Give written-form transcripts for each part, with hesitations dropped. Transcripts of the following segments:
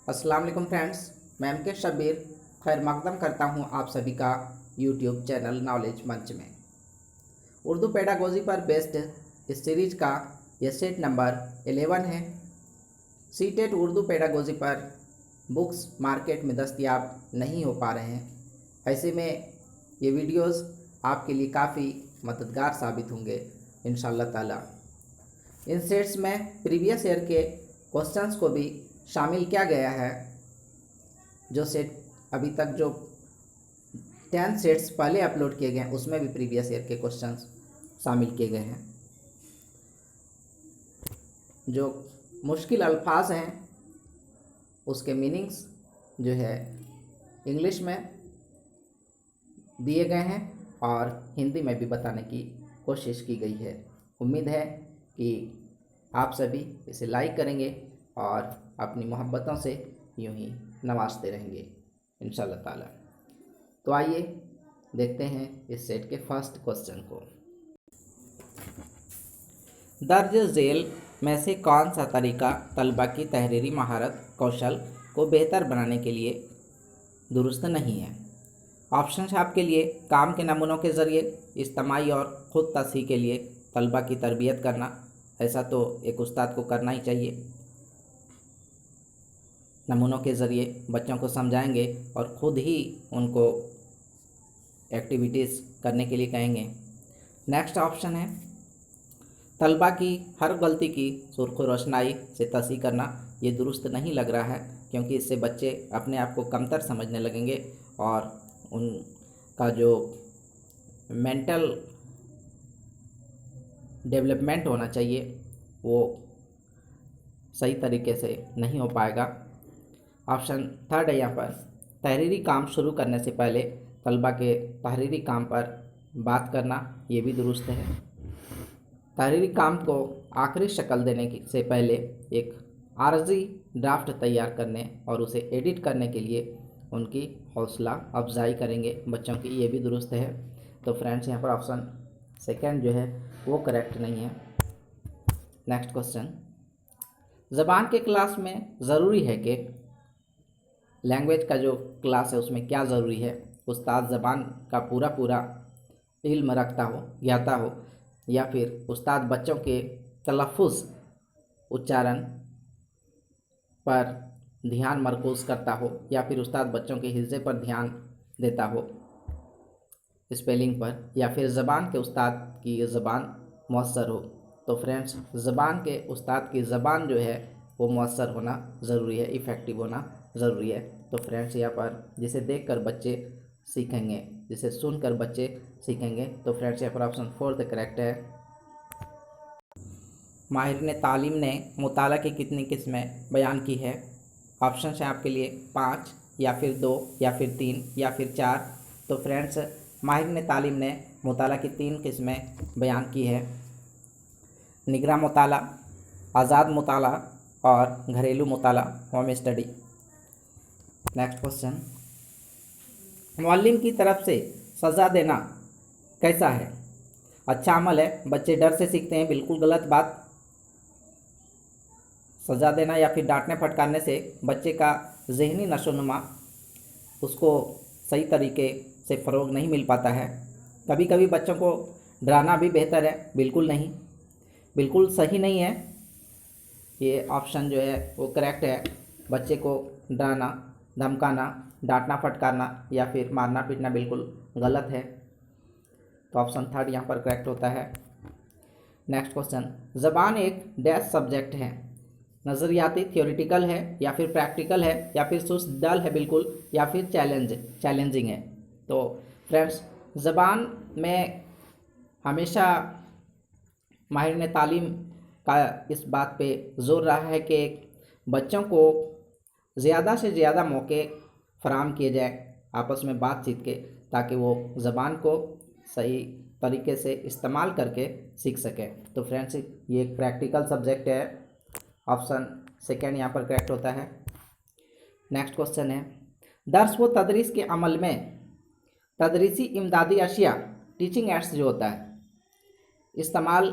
अस्सलाम वालेकुम फ्रेंड्स, मैं एम के शब्बीर खैर मकदम करता हूं आप सभी का यूट्यूब चैनल नॉलेज मंच में। उर्दू पेडागोजी पर बेस्ड इस सीरीज का यह सेट नंबर 11 है। सीटेट उर्दू पेडागोजी पर बुक्स मार्केट में दस्तयाब नहीं हो पा रहे हैं। ऐसे में ये वीडियोस आपके लिए काफ़ी मददगार साबित होंगे इंशाअल्लाह ताला। इन सेट्स में प्रीवियस ईयर के क्वेश्चंस को भी शामिल किया गया है। जो सेट अभी तक जो 10 सेट्स पहले अपलोड किए गए हैं उसमें भी प्रीवियस ईयर के क्वेश्चंस शामिल किए गए हैं। जो मुश्किल अल्फाज हैं उसके मीनिंग्स जो है इंग्लिश में दिए गए हैं और हिंदी में भी बताने की कोशिश की गई है। उम्मीद है कि आप सभी इसे लाइक करेंगे और अपनी मोहब्बतों से यूं ही नवाजते रहेंगे इंशाअल्लाह ताला। तो आइए देखते हैं इस सेट के फर्स्ट क्वेश्चन को। दर्ज झेल में से कौन सा तरीका तलबा की तहरीरी महारत कौशल को बेहतर बनाने के लिए दुरुस्त नहीं है? ऑप्शन आपके लिए काम के नमूनों के ज़रिए इज्तिमाई और ख़ुद तस्हीह के लिए तलबा की तरबियत करना। ऐसा तो एक उस्ताद को करना ही चाहिए। नमूनों के ज़रिए बच्चों को समझाएंगे और ख़ुद ही उनको एक्टिविटीज़ करने के लिए कहेंगे। नेक्स्ट ऑप्शन है तलबा की हर गलती की सुर्ख रोशनाई से तस्हीह करना। ये दुरुस्त नहीं लग रहा है क्योंकि इससे बच्चे अपने आप को कमतर समझने लगेंगे और उनका जो मेंटल डेवलपमेंट होना चाहिए वो सही तरीके से नहीं हो पाएगा। ऑप्शन थर्ड है यहाँ पर तहरीरी काम शुरू करने से पहले तलबा के तहरीरी काम पर बात करना। ये भी दुरुस्त है। तहरीरी काम को आखिरी शक्ल देने से पहले एक आर्जी ड्राफ्ट तैयार करने और उसे एडिट करने के लिए उनकी हौसला अफजाई करेंगे बच्चों की। ये भी दुरुस्त है। तो फ्रेंड्स यहाँ पर ऑप्शन सेकंड जो है वो करेक्ट नहीं है। नेक्स्ट क्वेश्चन, ज़बान के क्लास में ज़रूरी है कि लैंग्वेज का जो क्लास है उसमें क्या ज़रूरी है? उस्ताद ज़बान का पूरा इल्म रखता हो, ज्ञाता हो, या फिर उस्ताद बच्चों के तलफ़ुज़ उच्चारण पर ध्यान मरकूज़ करता हो, या फिर उस्ताद बच्चों के हिज्जे पर ध्यान देता हो, स्पेलिंग पर, या फिर ज़बान के उस्ताद की ज़बान मौसर हो? तो फ्रेंड्स ज़बान के उस्ताद की ज़बान जो है वो मौसर होना ज़रूरी है, इफ़ेक्टिव होना ज़रूरी है। तो फ्रेंड्स यहाँ पर जिसे देखकर बच्चे सीखेंगे, जिसे सुनकर बच्चे सीखेंगे। तो फ्रेंड्स यहाँ पर ऑप्शन फोर्थ करेक्ट है। माहिर तालीम ने मुताला की कितनी किस्में बयान की है? ऑप्शन है आपके लिए 5 या फिर 2 या फिर 3 या फिर 4। तो फ्रेंड्स माहिर तालीम ने मुताला की 3 किस्में बयान की है। निगरां मुताला, आज़ाद मुताला और घरेलू मुताला, home study. Next question, Muallem की तरफ से सज़ा देना कैसा है? अच्छा अमल है, बच्चे डर से सीखते हैं, बिल्कुल गलत बात। सज़ा देना या फिर डांटने फटकारने से बच्चे का ज़हनी नशोनुमा उसको सही तरीके से फ़रोग नहीं मिल पाता है। कभी कभी बच्चों को डराना भी बेहतर है, बिल्कुल नहीं, बिल्कुल सही नहीं है। ये ऑप्शन जो है वो करेक्ट है। बच्चे को डराना, धमकाना, डांटना फटकारना या फिर मारना पीटना बिल्कुल गलत है। तो ऑप्शन थर्ड यहाँ पर करेक्ट होता है। नेक्स्ट क्वेश्चन, ज़बान एक डैश सब्जेक्ट है, नज़रियाती थियोरिटिकल है या फिर प्रैक्टिकल है या फिर सुस्त डल है बिल्कुल, या फिर चैलेंजिंग है? तो फ्रेंड्स ज़बान में हमेशा माहिर तालीम का इस बात पे जोर रहा है कि बच्चों को ज़्यादा से ज़्यादा मौके फराहम किए जाए आपस में बातचीत के, ताकि वो ज़बान को सही तरीके से इस्तेमाल करके सीख सकें। तो फ्रेंड्स ये एक प्रैक्टिकल सब्जेक्ट है। ऑप्शन सेकेंड यहाँ पर करेक्ट होता है। नेक्स्ट क्वेश्चन है, दर्स व तदरीस के अमल में तदरीसी इमदादी अशिया टीचिंग एड्स जो होता है इस्तेमाल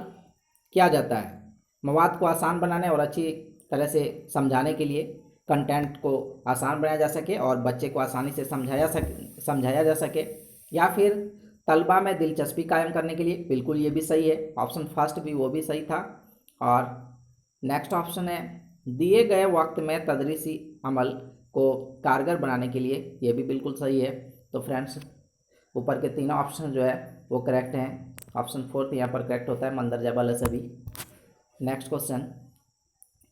किया जाता है मवाद को आसान बनाने और अच्छी तरह से समझाने के लिए। कंटेंट को आसान बनाया जा सके और बच्चे को आसानी से समझाया जा सके, या फिर तलबा में दिलचस्पी कायम करने के लिए, बिल्कुल ये भी सही है। ऑप्शन फर्स्ट भी वो भी सही था। और नेक्स्ट ऑप्शन है दिए गए वक्त में तदरीसी अमल को कारगर बनाने के लिए, ये भी बिल्कुल सही है। तो फ्रेंड्स ऊपर के तीनों ऑप्शन जो है वो करेक्ट हैं। ऑप्शन फोर्थ यहाँ पर करेक्ट होता है, मंदरजा वाला सभी। नेक्स्ट क्वेश्चन,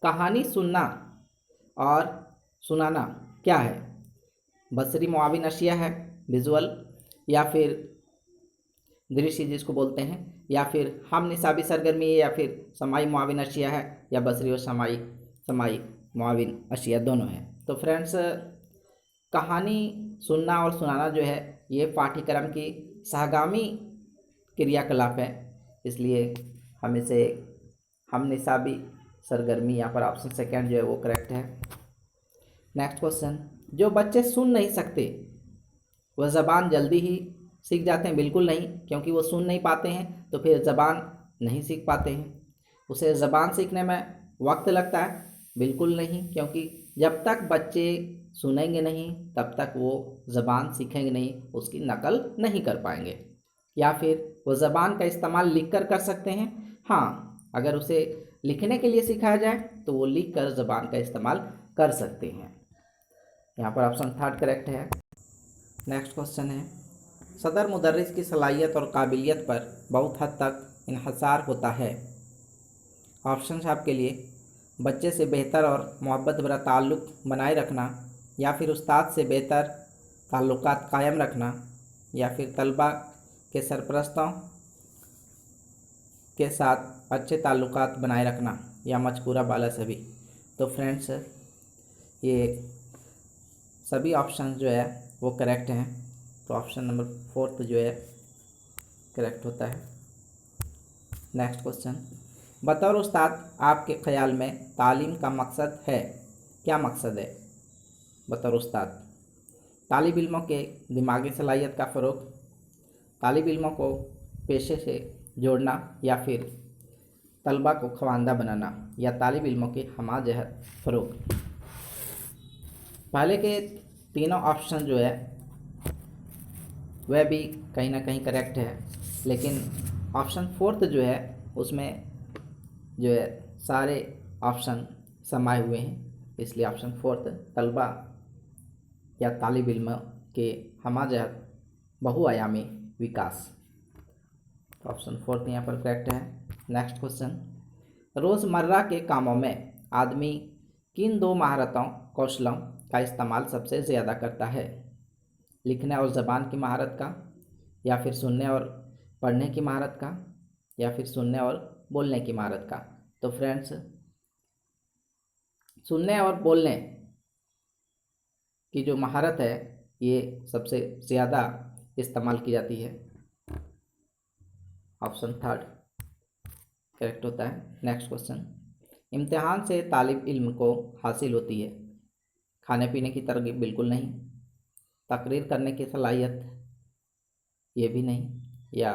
कहानी सुनना और सुनाना क्या है? बसरी मुआविन अशिया है, विजुअल, या फिर दृश्य जिसको बोलते हैं, या फिर हम निसाबी सरगर्मी है, या फिर समाई मुआविन अशिया है, या बसरी और समाई मुआविन अशिया दोनों है। तो फ्रेंड्स कहानी सुनना और सुनाना जो है ये पाठ्यक्रम की सहगामी क्रियाकलाप है, इसलिए हम इसे हम निसाबी सरगर्मी, यहाँ पर ऑप्शन सेकेंड जो है वो करेक्ट है। नेक्स्ट क्वेश्चन, जो बच्चे सुन नहीं सकते वह ज़बान जल्दी ही सीख जाते हैं? बिल्कुल नहीं, क्योंकि वो सुन नहीं पाते हैं तो फिर ज़बान नहीं सीख पाते हैं। उसे ज़बान सीखने में वक्त लगता है? बिल्कुल नहीं, क्योंकि जब तक बच्चे सुनेंगे नहीं तब तक वो ज़बान सीखेंगे नहीं, उसकी नकल नहीं कर पाएंगे। या फिर वो ज़बान का इस्तेमाल लिख कर सकते हैं? हाँ, अगर उसे लिखने के लिए सिखाया जाए तो वो लिख कर ज़बान का इस्तेमाल कर सकते हैं। यहाँ पर ऑप्शन थर्ड करेक्ट है। नेक्स्ट क्वेश्चन है, सदर मुदर्रिस की सलाहियत और काबिलियत पर बहुत हद तक इन्हसार होता है। ऑप्शन है आपके लिए, बच्चे से बेहतर और मोहब्बत भरा ताल्लुक़ बनाए रखना, या फिर उस्ताद से बेहतर ताल्लुकात कायम रखना, या फिर तलबा के सरपरस्तों के साथ अच्छे ताल्लुकात बनाए रखना, या मजकूरा बाला सभी। तो फ्रेंड्स ये सभी ऑप्शन जो है वो करेक्ट हैं, तो ऑप्शन नंबर फोर्थ जो है करेक्ट होता है। नेक्स्ट क्वेश्चन, बतौर उस्ताद आपके ख़्याल में तालीम का मकसद है? क्या मकसद है बतौर उस्ताद? तालिब इल्मों के दिमागी सलाहियत का फ़रोग़, तालिब इल्मों को पेशे से जोड़ना, या फिर तलबा को ख़वानदा बनाना, या तालिब इल्मों की हमाजहत फ़रोग़। पहले के तीनों ऑप्शन जो है वह भी कहीं ना कहीं करेक्ट है, लेकिन ऑप्शन फोर्थ जो है उसमें जो है सारे ऑप्शन समाये हुए हैं, इसलिए ऑप्शन फोर्थ तलबा या तालिब इल्म के हमाजहत बहुआयामी विकास, ऑप्शन फोर्थ यहाँ पर करेक्ट है। नेक्स्ट क्वेश्चन, रोज़मर्रा के कामों में आदमी किन दो महारतों कौशलों का इस्तेमाल सबसे ज़्यादा करता है? लिखने और ज़बान की महारत का, या फिर सुनने और पढ़ने की महारत का, या फिर सुनने और बोलने की महारत का। तो फ्रेंड्स सुनने और बोलने की जो महारत है ये सबसे ज़्यादा इस्तेमाल की जाती है, ऑप्शन थर्ड करेक्ट होता है। नेक्स्ट क्वेश्चन, इम्तिहान से तालिब इल्म को हासिल होती है? खाने पीने की तरगीब बिल्कुल नहीं, तकरीर करने की सलाहियत ये भी नहीं, या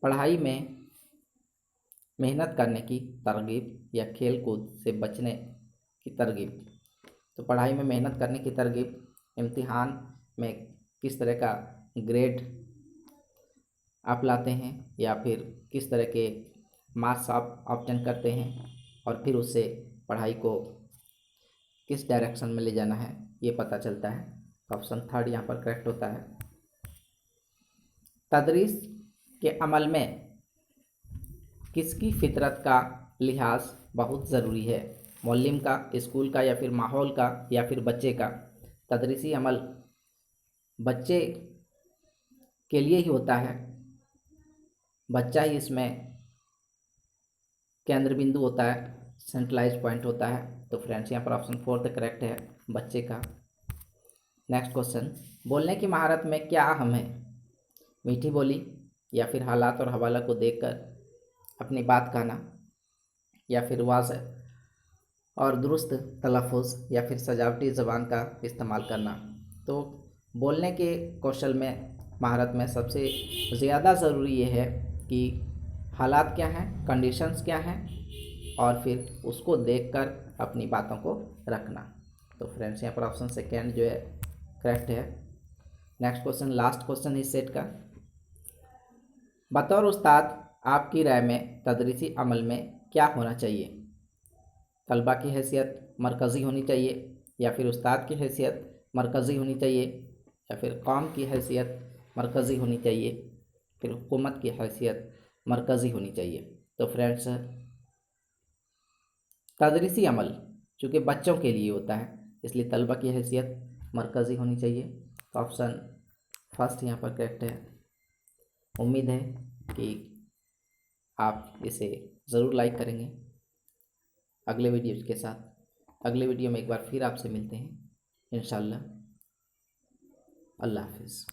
पढ़ाई में मेहनत करने की तरगीब, या खेल कूद से बचने की तरगीब। तो पढ़ाई में मेहनत करने की तरगीब, इम्तिहान में किस तरह का ग्रेड आप लाते हैं, या फिर किस तरह के मार्क्स आप ऑब्टेन करते हैं, और फिर उससे पढ़ाई को किस डायरेक्शन में ले जाना है ये पता चलता है। ऑप्शन थर्ड यहाँ पर करेक्ट होता है। तदरीस के अमल में किसकी फितरत का लिहाज बहुत ज़रूरी है? मौलिम का, स्कूल का, या फिर माहौल का, या फिर बच्चे का? तदरीसी अमल बच्चे के लिए ही होता है, बच्चा ही इसमें केंद्र बिंदु होता है, सेंट्रलाइज पॉइंट होता है। तो फ्रेंड्स यहाँ पर ऑप्शन फोर्थ करेक्ट है, बच्चे का। नेक्स्ट क्वेश्चन, बोलने की महारत में क्या अहम है? मीठी बोली, या फिर हालात और हवाला को देखकर अपनी बात कहना, या फिर वाज़ेह और दुरुस्त तलफ़ुज़, या फिर सजावटी ज़बान का इस्तेमाल करना। तो बोलने के कौशल में महारत में सबसे ज़्यादा ज़रूरी ये है कि हालात क्या हैं, कंडीशंस क्या हैं, और फिर उसको देखकर अपनी बातों को रखना। तो फ्रेंड्स यहाँ पर ऑप्शन सेकेंड जो है करेक्ट है। नेक्स्ट क्वेश्चन, लास्ट क्वेश्चन इस सेट का। बतौर उस्ताद आपकी राय में तदरीसी अमल में क्या होना चाहिए? तलबा की हैसियत मरकज़ी होनी चाहिए, या फिर उस्ताद की हैसियत मरकज़ी होनी चाहिए, या फिर कौम की हैसियत मरकज़ी होनी चाहिए, फिर हुकूमत की हैसियत मरकज़ी होनी चाहिए? तो फ्रेंड्स तदरीसी अमल चूँकि बच्चों के लिए होता है, इसलिए तलबा की हैसियत मरकज़ी होनी चाहिए। तो ऑप्शन फर्स्ट यहाँ पर करेक्ट है। उम्मीद है कि आप इसे ज़रूर लाइक करेंगे। अगले वीडियो के साथ अगले वीडियो में एक बार फिर आपसे मिलते हैं इंशाल्लाह। अल्लाह हाफिज़।